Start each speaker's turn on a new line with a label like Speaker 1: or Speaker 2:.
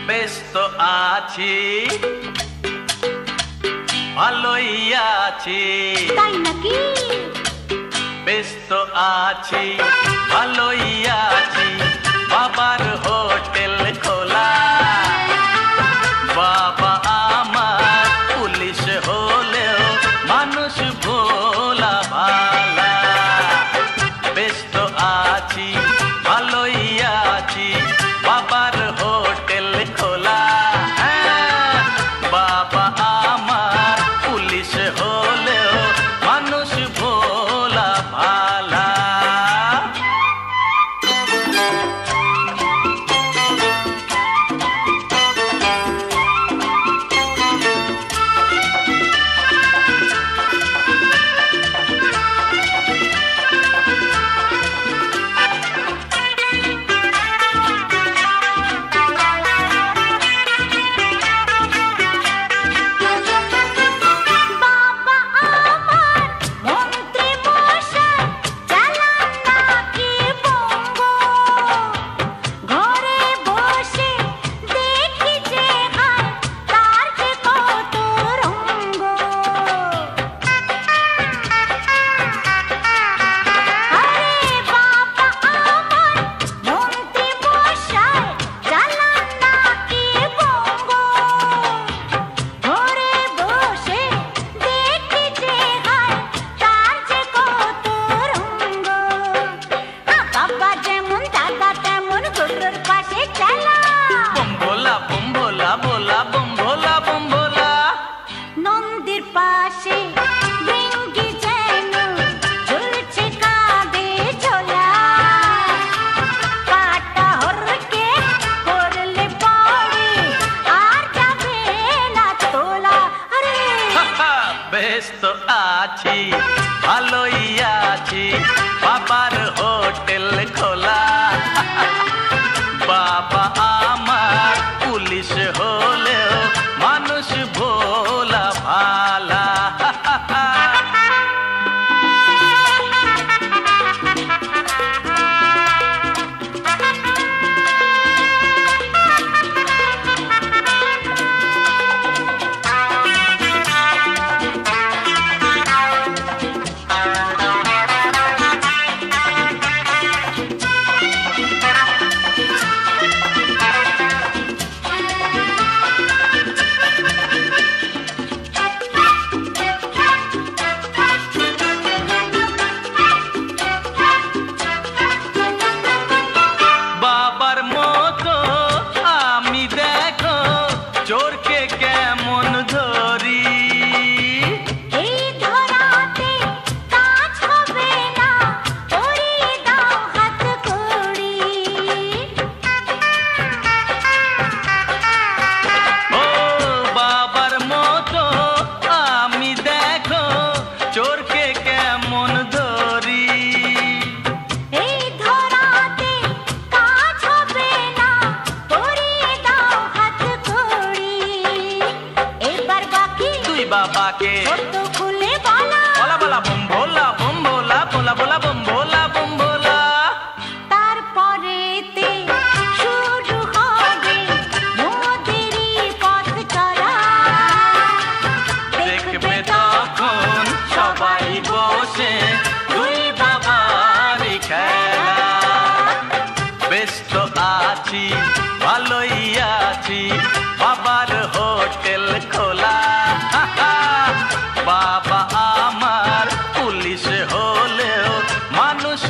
Speaker 1: ব্যস্ত আছি, ভালোই আছি।
Speaker 2: তাই নাকি?
Speaker 1: ব্যস্ত আছি, ভালোই আছি। বাবার হোটেল খোলা, বাবা আমার পুলিশ হলেও মানুষ ভোলা ভালা। ব্যস্ত আছি, ভালোই আছি। বাবার হোটেল খোলা, বাবা আমার পুলিশ হলেও মানুষ ভোলা ভালা।
Speaker 2: নন্দীর পাশে ভেঙ্গি যেন ঝুলছে কাঁধে ঝোলা, কাটা হরকে করলে পরে আর যাবে না তোলা। আরে
Speaker 1: ব্যস্ত আছি, ভালোই আছি। বাবার হোটেল খোলা, বাবা আমার পুলিশ হলেও মানুষ ভোলা ভালা। বাবার মতো আমি দেখো চোরকে কেমন ধরি।
Speaker 2: এই ধরাতে কাজ হবে না, পরিয়ে দাও হাত কড়ি।
Speaker 1: ও বাবার মতো আমি দেখো চোরকে কেমন ধরি।
Speaker 2: এই ধরাতে কাজ হবে না, পরিয়ে দাও হাত কড়ি। এবার বাকি
Speaker 1: তুই বাবাকে
Speaker 2: ছোট খুলে বলা,
Speaker 1: বলা বলা বম ভোলা বম ভোলা ভোলা ভোলা বম ভোলা বম ভোলা।
Speaker 2: তারপরেতে শুরু হবে মোদেরই পথ চলা।
Speaker 1: দেখবে তখন সবাই বসে দুই বাবারই খেলা। ব্যস্ত আছি, ভালোই আছি। বাবার হোটেল খোলা, বাবা আমার পুলিশ হলেও মানুষ